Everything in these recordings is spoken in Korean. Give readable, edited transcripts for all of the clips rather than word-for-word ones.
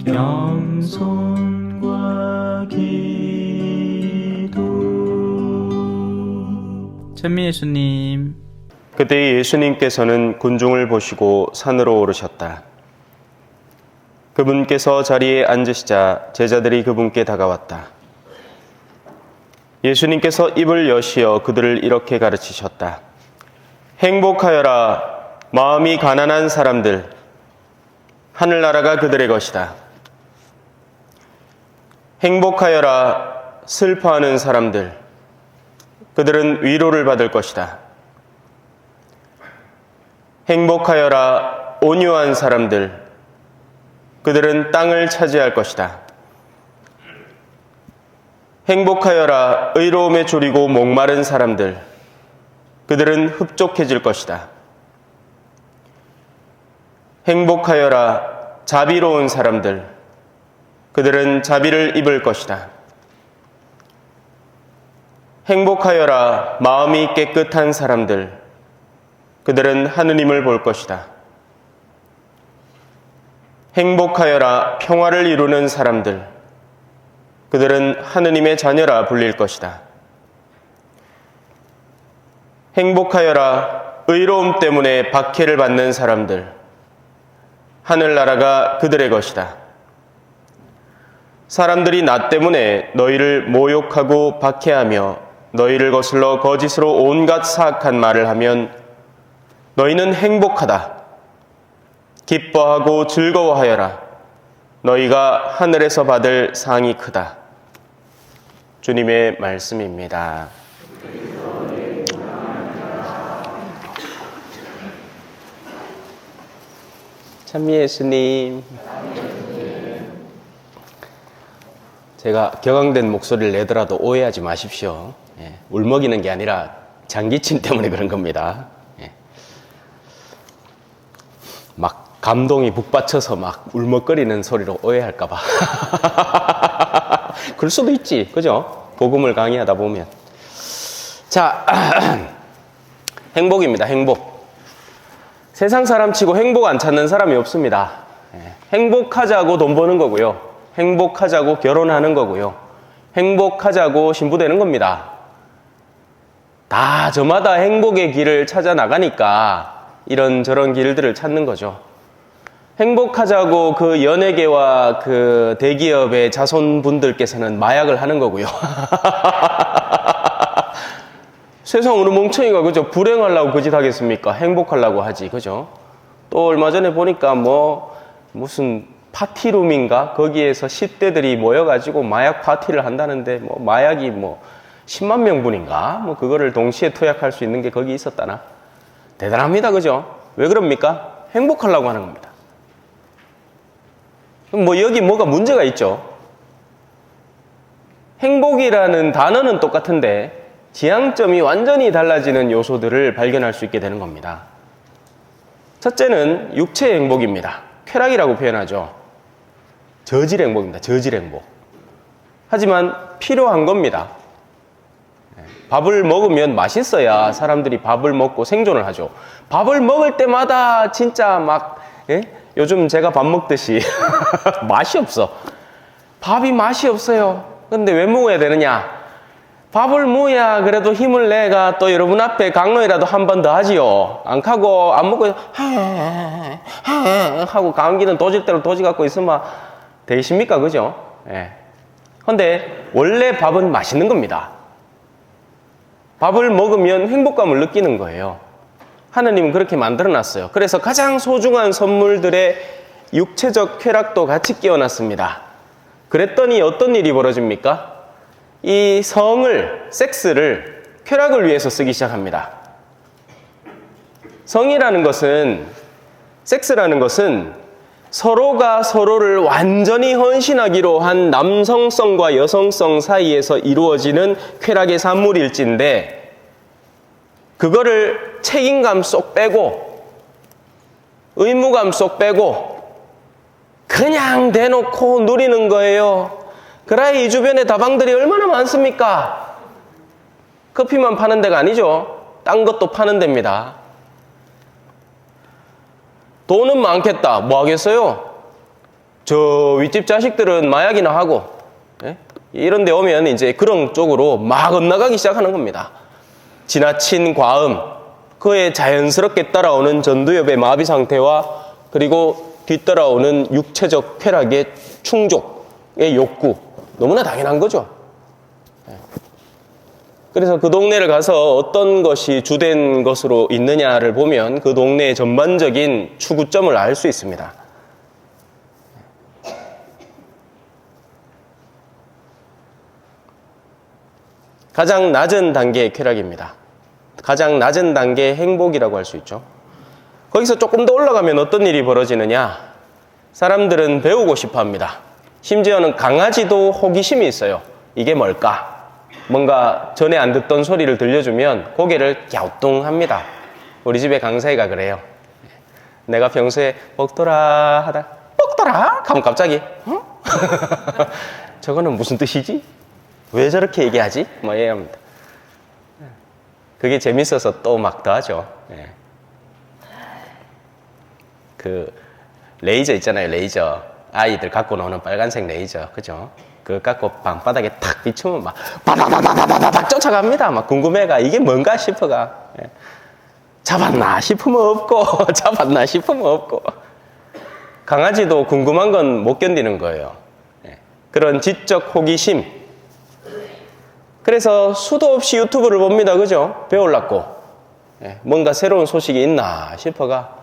겸손과 기도. 찬미 예수님. 그때 예수님께서는 군중을 보시고 산으로 오르셨다. 그분께서 자리에 앉으시자 제자들이 그분께 다가왔다. 예수님께서 입을 여시어 그들을 이렇게 가르치셨다. 행복하여라 마음이 가난한 사람들, 하늘나라가 그들의 것이다. 행복하여라 슬퍼하는 사람들, 그들은 위로를 받을 것이다. 행복하여라 온유한 사람들, 그들은 땅을 차지할 것이다. 행복하여라 의로움에 졸이고 목마른 사람들, 그들은 흡족해질 것이다. 행복하여라 자비로운 사람들, 그들은 자비를 입을 것이다. 행복하여라 마음이 깨끗한 사람들, 그들은 하느님을 볼 것이다. 행복하여라 평화를 이루는 사람들, 그들은 하느님의 자녀라 불릴 것이다. 행복하여라 의로움 때문에 박해를 받는 사람들, 하늘나라가 그들의 것이다. 사람들이 나 때문에 너희를 모욕하고 박해하며 너희를 거슬러 거짓으로 온갖 사악한 말을 하면 너희는 행복하다. 기뻐하고 즐거워하여라. 너희가 하늘에서 받을 상이 크다. 주님의 말씀입니다. 찬미 예수님. 제가 격앙된 목소리를 내더라도 오해하지 마십시오. 울먹이는 게 아니라 장기침 때문에 그런 겁니다. 막 감동이 북받쳐서 막 울먹거리는 소리로 오해할까봐. 그럴 수도 있지, 그죠? 복음을 강의하다 보면. 자, 행복입니다, 행복. 세상 사람 치고 행복 안 찾는 사람이 없습니다. 행복하자고 돈 버는 거고요. 행복하자고 결혼하는 거고요. 행복하자고 신부되는 겁니다. 다 저마다 행복의 길을 찾아 나가니까 이런저런 길들을 찾는 거죠. 행복하자고 그 연예계와 그 대기업의 자손분들께서는 마약을 하는 거고요. 세상 어느 멍청이가 그죠? 불행하려고 그 짓 하겠습니까? 행복하려고 하지, 그죠? 또 얼마 전에 보니까 무슨 파티룸인가? 거기에서 10대들이 모여가지고 마약 파티를 한다는데 마약이 10만 명분인가? 그거를 동시에 투약할 수 있는 게 거기 있었다나? 대단합니다, 그죠? 왜 그럽니까? 행복하려고 하는 겁니다. 여기 뭐가 문제가 있죠? 행복이라는 단어는 똑같은데 지향점이 완전히 달라지는 요소들을 발견할 수 있게 되는 겁니다. 첫째는 육체의 행복입니다. 쾌락이라고 표현하죠. 저질 행복입니다. 저질 행복. 하지만 필요한 겁니다. 밥을 먹으면 맛있어야 사람들이 밥을 먹고 생존을 하죠. 밥을 먹을 때마다 진짜 요즘 제가 밥 먹듯이 맛이 없어. 밥이 맛이 없어요. 근데 왜 먹어야 되느냐? 밥을 먹어야 그래도 힘을 내가 또 여러분 앞에 강론이라도 한 번 더 하지요. 안 하고 안 먹고 하고 감기는 도질 대로 도지 갖고 있으면 되십니까? 그죠? 근데 원래 밥은 맛있는 겁니다. 밥을 먹으면 행복감을 느끼는 거예요. 하느님은 그렇게 만들어놨어요. 그래서 가장 소중한 선물들의 육체적 쾌락도 같이 끼워놨습니다. 그랬더니 어떤 일이 벌어집니까? 이 섹스를 쾌락을 위해서 쓰기 시작합니다. 섹스라는 것은 서로가 서로를 완전히 헌신하기로 한 남성성과 여성성 사이에서 이루어지는 쾌락의 산물일진데, 그거를 책임감 쏙 빼고 의무감 쏙 빼고 그냥 대놓고 누리는 거예요. 그래야 이 주변에 다방들이 얼마나 많습니까? 커피만 파는 데가 아니죠. 딴 것도 파는 데입니다. 돈은 많겠다. 뭐 하겠어요? 저 윗집 자식들은 마약이나 하고, 예? 이런 데 오면 이제 그런 쪽으로 막 엇나가기 시작하는 겁니다. 지나친 과음, 그에 자연스럽게 따라오는 전두엽의 마비 상태와 그리고 뒤따라오는 육체적 쾌락의 충족의 욕구, 너무나 당연한 거죠. 그래서 그 동네를 가서 어떤 것이 주된 것으로 있느냐를 보면 그 동네의 전반적인 추구점을 알 수 있습니다. 가장 낮은 단계의 쾌락입니다. 가장 낮은 단계의 행복이라고 할 수 있죠. 거기서 조금 더 올라가면 어떤 일이 벌어지느냐? 사람들은 배우고 싶어 합니다. 심지어는 강아지도 호기심이 있어요. 이게 뭘까? 뭔가 전에 안 듣던 소리를 들려주면 고개를 갸우뚱합니다. 우리 집에 강사이가 그래요. 내가 평소에 먹더라 하다 먹더라 하면 갑자기 저거는 무슨 뜻이지? 왜 저렇게 얘기하지? 뭐 얘기합니다. 그게 재밌어서 또 막 더 하죠. 그 레이저 있잖아요. 레이저. 아이들 갖고 노는 빨간색 레이저. 그죠? 그거 갖고 방바닥에 탁 비추면 막 바다다다다다닥 쫓아갑니다. 막 궁금해가 이게 뭔가 싶어가. 잡았나 싶으면 없고 잡았나 싶으면 없고. 강아지도 궁금한 건 못 견디는 거예요. 그런 지적 호기심. 그래서 수도 없이 유튜브를 봅니다. 그죠? 배우려고. 뭔가 새로운 소식이 있나 싶어가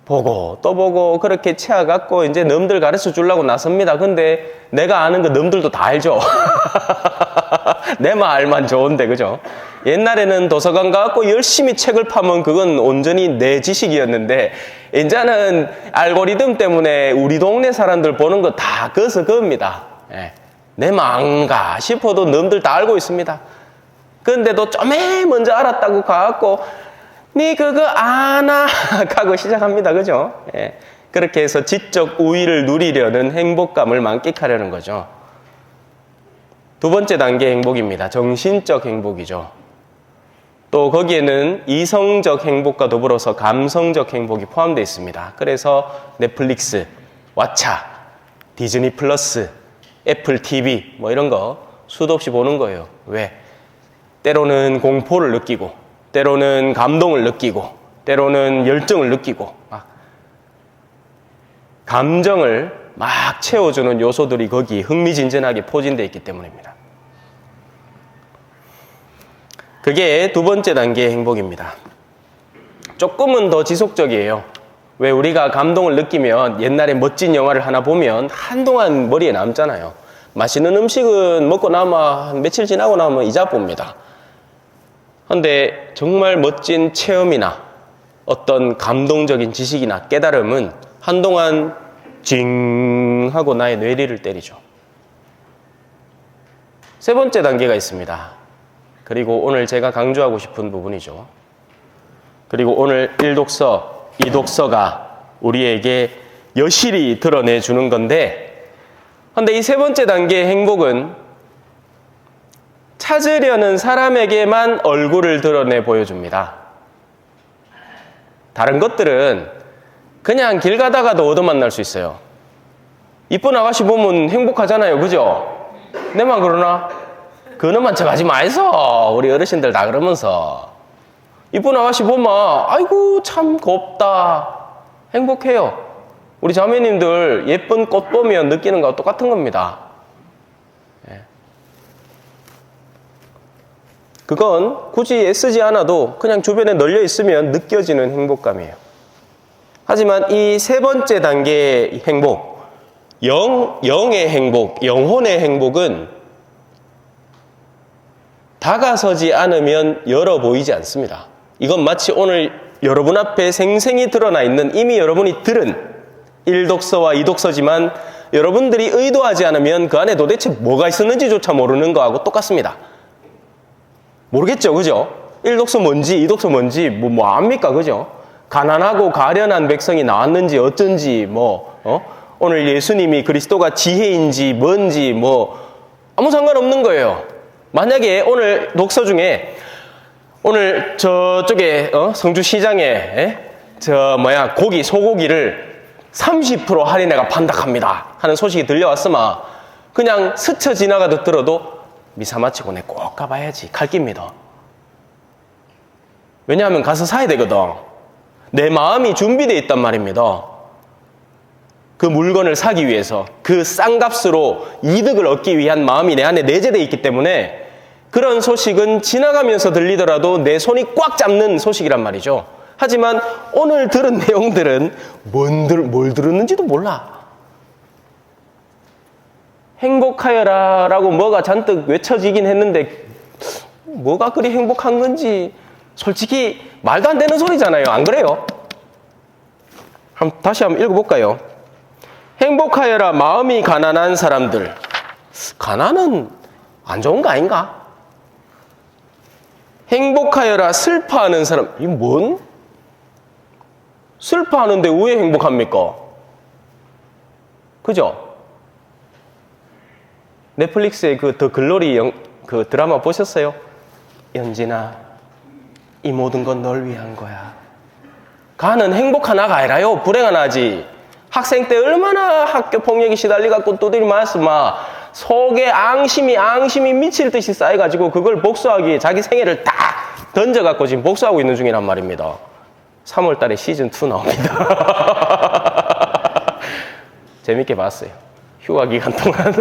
보고 또 보고 그렇게 채워갖고 이제 놈들 가르쳐 주려고 나섭니다. 근데 내가 아는 거 놈들도 다 알죠. 내 말만 좋은데, 그죠? 옛날에는 도서관 가갖고 열심히 책을 파면 그건 온전히 내 지식이었는데 이제는 알고리즘 때문에 우리 동네 사람들 보는 거 다 그어서 그겁니다. 내 망가 싶어도 놈들 다 알고 있습니다. 근데도 좀에 먼저 알았다고 가갖고 니 그거 아나 하고 시작합니다. 그죠? 그렇게 해서 지적 우위를 누리려는 행복감을 만끽하려는 거죠. 두 번째 단계 행복입니다. 정신적 행복이죠. 또 거기에는 이성적 행복과 더불어서 감성적 행복이 포함되어 있습니다. 그래서 넷플릭스, 왓챠, 디즈니 플러스, 애플 TV 뭐 이런 거 수도 없이 보는 거예요. 왜? 때로는 공포를 느끼고 때로는 감동을 느끼고 때로는 열정을 느끼고 막 감정을 막 채워주는 요소들이 거기 흥미진진하게 포진되어 있기 때문입니다. 그게 두 번째 단계의 행복입니다. 조금은 더 지속적이에요. 왜 우리가 감동을 느끼면 옛날에 멋진 영화를 하나 보면 한동안 머리에 남잖아요. 맛있는 음식은 먹고 나면 며칠 지나고 나면 잊어봅니다. 그런데 정말 멋진 체험이나 어떤 감동적인 지식이나 깨달음은 한동안 징 하고 나의 뇌리를 때리죠. 세 번째 단계가 있습니다. 그리고 오늘 제가 강조하고 싶은 부분이죠. 그리고 오늘 1독서, 2독서가 우리에게 여실히 드러내 주는 건데, 그런데 이 세 번째 단계의 행복은 찾으려는 사람에게만 얼굴을 드러내 보여줍니다. 다른 것들은 그냥 길 가다가도 얻어만날 수 있어요. 이쁜 아가씨 보면 행복하잖아요. 그죠? 내만 그러나? 그놈만 척하지 마이소. 우리 어르신들 다 그러면서. 이쁜 아가씨 보면 아이고 참 곱다. 행복해요. 우리 자매님들 예쁜 꽃 보면 느끼는 거와 똑같은 겁니다. 그건 굳이 애쓰지 않아도 그냥 주변에 널려 있으면 느껴지는 행복감이에요. 하지만 이 세 번째 단계의 행복, 영의 행복, 영혼의 행복은 다가서지 않으면 열어 보이지 않습니다. 이건 마치 오늘 여러분 앞에 생생히 드러나 있는 이미 여러분이 들은 1독서와 2독서지만 여러분들이 의도하지 않으면 그 안에 도대체 뭐가 있었는지조차 모르는 거하고 똑같습니다. 모르겠죠, 그죠? 1독서 뭔지 2독서 뭔지 뭐 압니까, 그죠? 가난하고 가련한 백성이 나왔는지 어쩐지 오늘 예수님이 그리스도가 지혜인지 뭔지 아무 상관없는 거예요. 만약에 오늘 독서 중에 오늘 저쪽에 성주시장에 소고기를 30% 할인해가 판다합니다 하는 소식이 들려왔으마 그냥 스쳐 지나가듯 들어도 미사마치고 내 꼭 가봐야지 갈 깁니다. 왜냐하면 가서 사야 되거든. 내 마음이 준비되어 있단 말입니다. 그 물건을 사기 위해서 그 싼 값으로 이득을 얻기 위한 마음이 내 안에 내재되어 있기 때문에 그런 소식은 지나가면서 들리더라도 내 손이 꽉 잡는 소식이란 말이죠. 하지만 오늘 들은 내용들은 뭘 들었는지도 몰라. 행복하여라 라고 뭐가 잔뜩 외쳐지긴 했는데 뭐가 그리 행복한 건지 솔직히 말도 안 되는 소리잖아요. 안 그래요? 다시 한번 읽어볼까요? 행복하여라 마음이 가난한 사람들. 가난은 안 좋은 거 아닌가? 행복하여라 슬퍼하는 사람. 이게 뭔? 슬퍼하는데 왜 행복합니까? 그죠? 넷플릭스의 그 더 글로리 그 드라마 보셨어요? 연진아, 이 모든 건 널 위한 거야. 가는 행복한 아가 아니라요. 불행한 아지. 학생 때 얼마나 학교 폭력이 시달리갖고 두드리 맞았으마 속에 앙심이 미칠 듯이 쌓여가지고 그걸 복수하기 위해 자기 생애를 딱 던져갖고 지금 복수하고 있는 중이란 말입니다. 3월 달에 시즌2 나옵니다. 재밌게 봤어요. 휴가 기간 동안.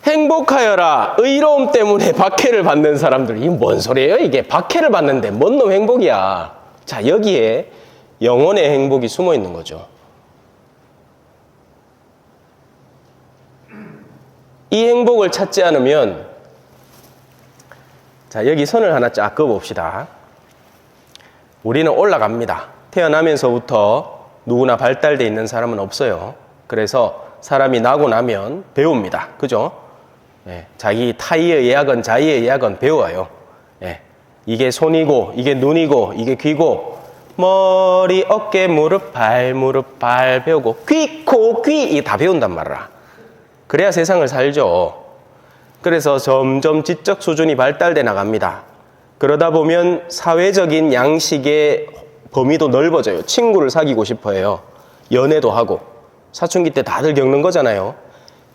행복하여라 의로움 때문에 박해를 받는 사람들. 이게 뭔 소리예요 이게. 박해를 받는데 뭔 놈 행복이야. 자, 여기에 영혼의 행복이 숨어 있는 거죠. 이 행복을 찾지 않으면, 자, 여기 선을 하나 쫙 그어봅시다. 우리는 올라갑니다. 태어나면서부터 누구나 발달되어 있는 사람은 없어요. 그래서 사람이 나고 나면 배웁니다. 그죠? 예, 자기 타이의 예약은 자의의 예약은 배워요. 예, 이게 손이고 이게 눈이고 이게 귀고 머리, 어깨, 무릎, 발 배우고 귀, 코, 귀 이게 다 배운단 말이야. 그래야 세상을 살죠. 그래서 점점 지적 수준이 발달돼 나갑니다. 그러다 보면 사회적인 양식의 범위도 넓어져요. 친구를 사귀고 싶어 해요. 연애도 하고. 사춘기 때 다들 겪는 거잖아요.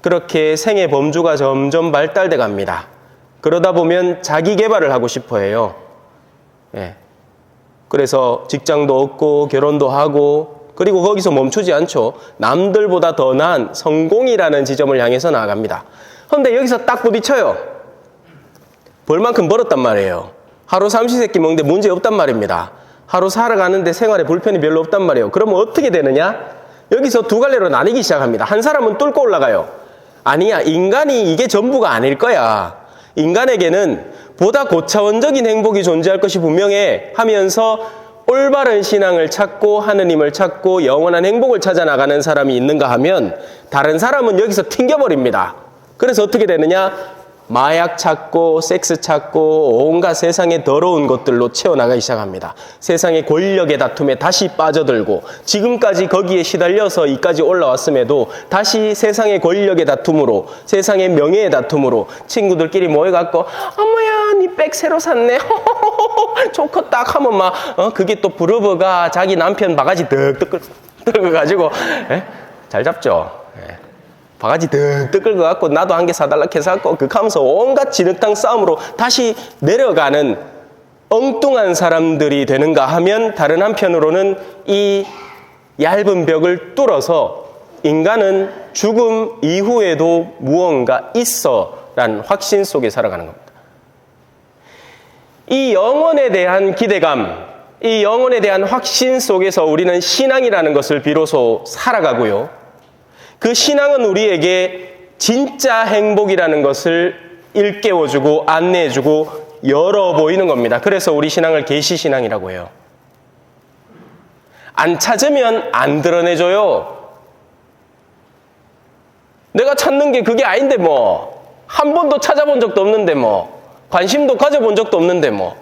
그렇게 생애 범주가 점점 발달돼 갑니다. 그러다 보면 자기 개발을 하고 싶어 해요. 예. 그래서 직장도 얻고 결혼도 하고 그리고 거기서 멈추지 않죠. 남들보다 더 나은 성공이라는 지점을 향해서 나아갑니다. 그런데 여기서 딱 부딪혀요. 벌만큼 벌었단 말이에요. 하루 삼시세끼 먹는데 문제 없단 말입니다. 하루 살아가는데 생활에 불편이 별로 없단 말이에요. 그러면 어떻게 되느냐? 여기서 두 갈래로 나뉘기 시작합니다. 한 사람은 뚫고 올라가요. 아니야, 인간이 이게 전부가 아닐 거야. 인간에게는 보다 고차원적인 행복이 존재할 것이 분명해 하면서 올바른 신앙을 찾고 하느님을 찾고 영원한 행복을 찾아 나가는 사람이 있는가 하면 다른 사람은 여기서 튕겨버립니다. 그래서 어떻게 되느냐? 마약 찾고 섹스 찾고 온갖 세상의 더러운 것들로 채워나가기 시작합니다. 세상의 권력의 다툼에 다시 빠져들고 지금까지 거기에 시달려서 이까지 올라왔음에도 다시 세상의 권력의 다툼으로 세상의 명예의 다툼으로 친구들끼리 모여갖고 어머야 니 백 새로 샀네 좋고 딱 하면 막 그게 또 부르버가 자기 남편 바가지 득득 긁어가지고 잘 잡죠. 바가지 득득 긁어갖고 나도 한 개 사달라 해서갖고 그 하면서 온갖 진흙탕 싸움으로 다시 내려가는 엉뚱한 사람들이 되는가 하면 다른 한편으로는 이 얇은 벽을 뚫어서 인간은 죽음 이후에도 무언가 있어라는 확신 속에 살아가는 겁니다. 이 영혼에 대한 기대감, 이 영혼에 대한 확신 속에서 우리는 신앙이라는 것을 비로소 살아가고요. 그 신앙은 우리에게 진짜 행복이라는 것을 일깨워주고 안내해주고 열어 보이는 겁니다. 그래서 우리 신앙을 계시신앙이라고 해요. 안 찾으면 안 드러내줘요. 내가 찾는 게 그게 아닌데 뭐. 한 번도 찾아본 적도 없는데 뭐. 관심도 가져본 적도 없는데 뭐.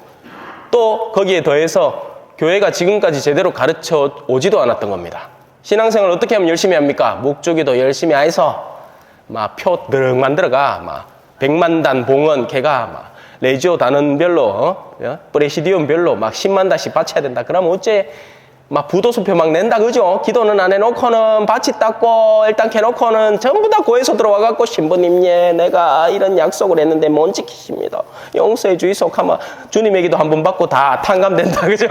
또 거기에 더해서 교회가 지금까지 제대로 가르쳐 오지도 않았던 겁니다. 신앙생활 어떻게 하면 열심히 합니까? 목조기도 열심히 해서 막 표 드릉 만들어가 막 100만 단 봉헌 걔가 막 레지오 단원별로, 프레시디움별로 막 10만 달씩 바쳐야 된다. 그러면 어째 막 부도수표 막 낸다, 그죠? 기도는 안 해놓고는 바치 닦고 일단 캐놓고는 전부 다 고해서 들어와갖고 신부님, 예, 내가 이런 약속을 했는데 못 지키십니다. 용서해 주이소 하면 주님의 기도 한 번 받고 다 탕감된다, 그죠?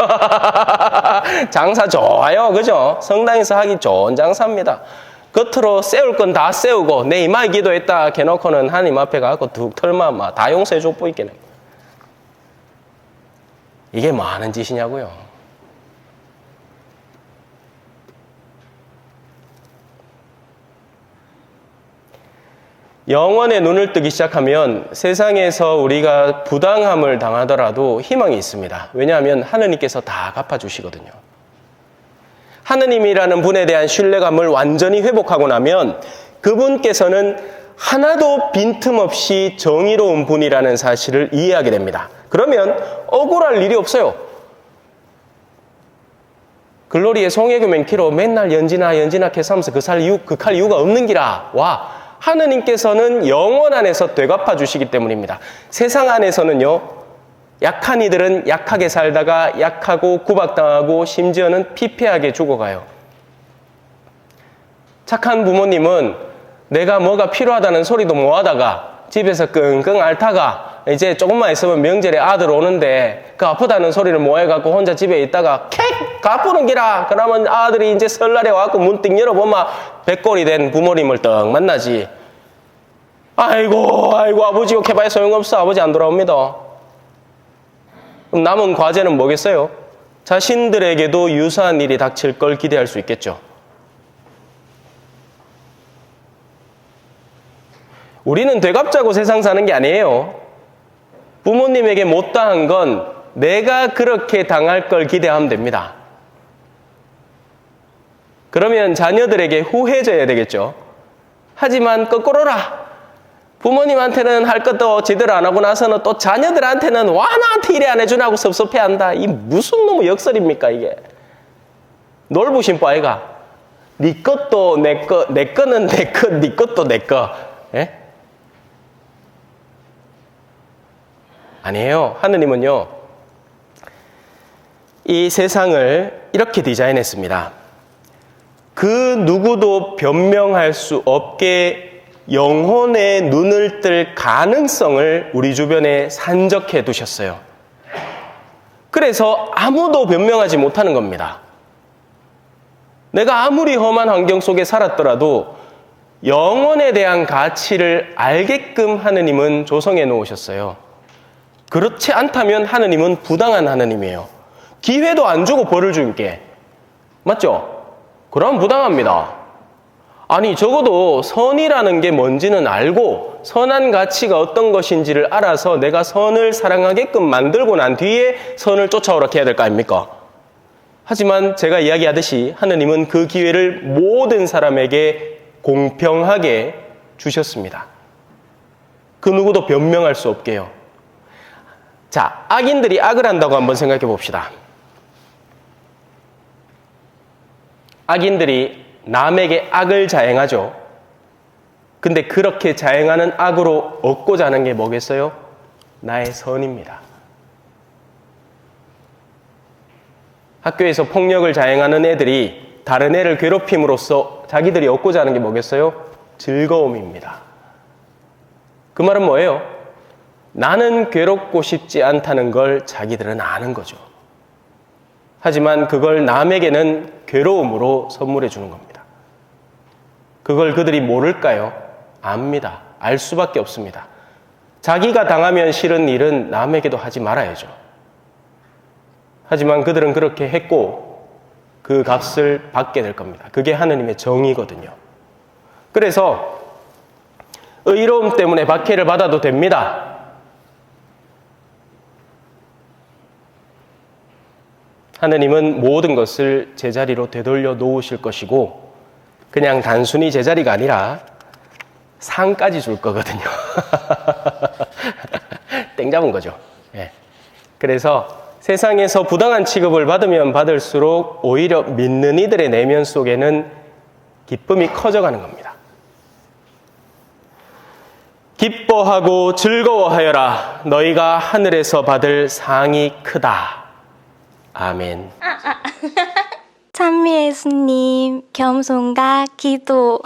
장사 좋아요, 그죠? 성당에서 하기 좋은 장사입니다. 겉으로 세울 건 다 세우고 내 이마에 기도했다 캐놓고는 하나님 앞에 가고 툭 털만 막 다 용서해 줘 보이겠네. 이게 뭐 하는 짓이냐고요? 영원의 눈을 뜨기 시작하면 세상에서 우리가 부당함을 당하더라도 희망이 있습니다. 왜냐하면 하느님께서 다 갚아주시거든요. 하느님이라는 분에 대한 신뢰감을 완전히 회복하고 나면 그분께서는 하나도 빈틈없이 정의로운 분이라는 사실을 이해하게 됩니다. 그러면 억울할 일이 없어요. 글로리의 송혜교 키로 맨날 연지나 캐서 하면서 극할 이유가 없는 기라. 와, 하느님께서는 영원 안에서 되갚아 주시기 때문입니다. 세상 안에서는요, 약한 이들은 약하게 살다가 약하고 구박당하고 심지어는 피폐하게 죽어가요. 착한 부모님은 내가 뭐가 필요하다는 소리도 못 하다가 집에서 끙끙 앓다가 이제 조금만 있으면 명절에 아들 오는데 그 아프다는 소리를 못 해갖고 혼자 집에 있다가 캑! 가쁘는 기라! 그러면 아들이 이제 설날에 와갖고 문 띵 열어보면 백골이 된 부모님을 떡 만나지. 아이고 아버지 욕해봐야 소용없어. 아버지 안 돌아옵니다. 그럼 남은 과제는 뭐겠어요? 자신들에게도 유사한 일이 닥칠 걸 기대할 수 있겠죠. 우리는 되갚자고 세상 사는 게 아니에요. 부모님에게 못당한 건 내가 그렇게 당할 걸 기대하면 됩니다. 그러면 자녀들에게 후회져야 되겠죠. 하지만 거꾸로라. 부모님한테는 할 것도 제대로 안 하고 나서는 또 자녀들한테는 와 나한테 이래 안 해주나고 섭섭해한다. 이 무슨 놈의 역설입니까 이게. 놀부신 빠 아이가. 네 것도 내 거, 내 거는 내 거, 네 것도 내 거. 예? 아니에요. 하느님은요, 이 세상을 이렇게 디자인했습니다. 그 누구도 변명할 수 없게 영혼의 눈을 뜰 가능성을 우리 주변에 산적해 두셨어요. 그래서 아무도 변명하지 못하는 겁니다. 내가 아무리 험한 환경 속에 살았더라도 영혼에 대한 가치를 알게끔 하느님은 조성해 놓으셨어요. 그렇지 않다면 하느님은 부당한 하느님이에요. 기회도 안 주고 벌을 줄게. 맞죠? 그럼 부당합니다. 아니 적어도 선이라는 게 뭔지는 알고 선한 가치가 어떤 것인지를 알아서 내가 선을 사랑하게끔 만들고 난 뒤에 선을 쫓아오라 해야 될 거 아닙니까? 하지만 제가 이야기하듯이 하느님은 그 기회를 모든 사람에게 공평하게 주셨습니다. 그 누구도 변명할 수 없게요. 자, 악인들이 악을 한다고 한번 생각해 봅시다. 악인들이 남에게 악을 자행하죠. 근데 그렇게 자행하는 악으로 얻고자 하는 게 뭐겠어요? 나의 선입니다. 학교에서 폭력을 자행하는 애들이 다른 애를 괴롭힘으로써 자기들이 얻고자 하는 게 뭐겠어요? 즐거움입니다. 그 말은 뭐예요? 나는 괴롭고 싶지 않다는 걸 자기들은 아는 거죠. 하지만 그걸 남에게는 괴로움으로 선물해 주는 겁니다. 그걸 그들이 모를까요? 압니다. 알 수밖에 없습니다. 자기가 당하면 싫은 일은 남에게도 하지 말아야죠. 하지만 그들은 그렇게 했고 그 값을 받게 될 겁니다. 그게 하느님의 정의거든요. 그래서 의로움 때문에 박해를 받아도 됩니다. 하느님은 모든 것을 제자리로 되돌려 놓으실 것이고 그냥 단순히 제자리가 아니라 상까지 줄 거거든요. 땡 잡은 거죠. 네. 그래서 세상에서 부당한 취급을 받으면 받을수록 오히려 믿는 이들의 내면 속에는 기쁨이 커져가는 겁니다. 기뻐하고 즐거워하여라. 너희가 하늘에서 받을 상이 크다. 아멘. 찬미 예수님, 겸손과 기도.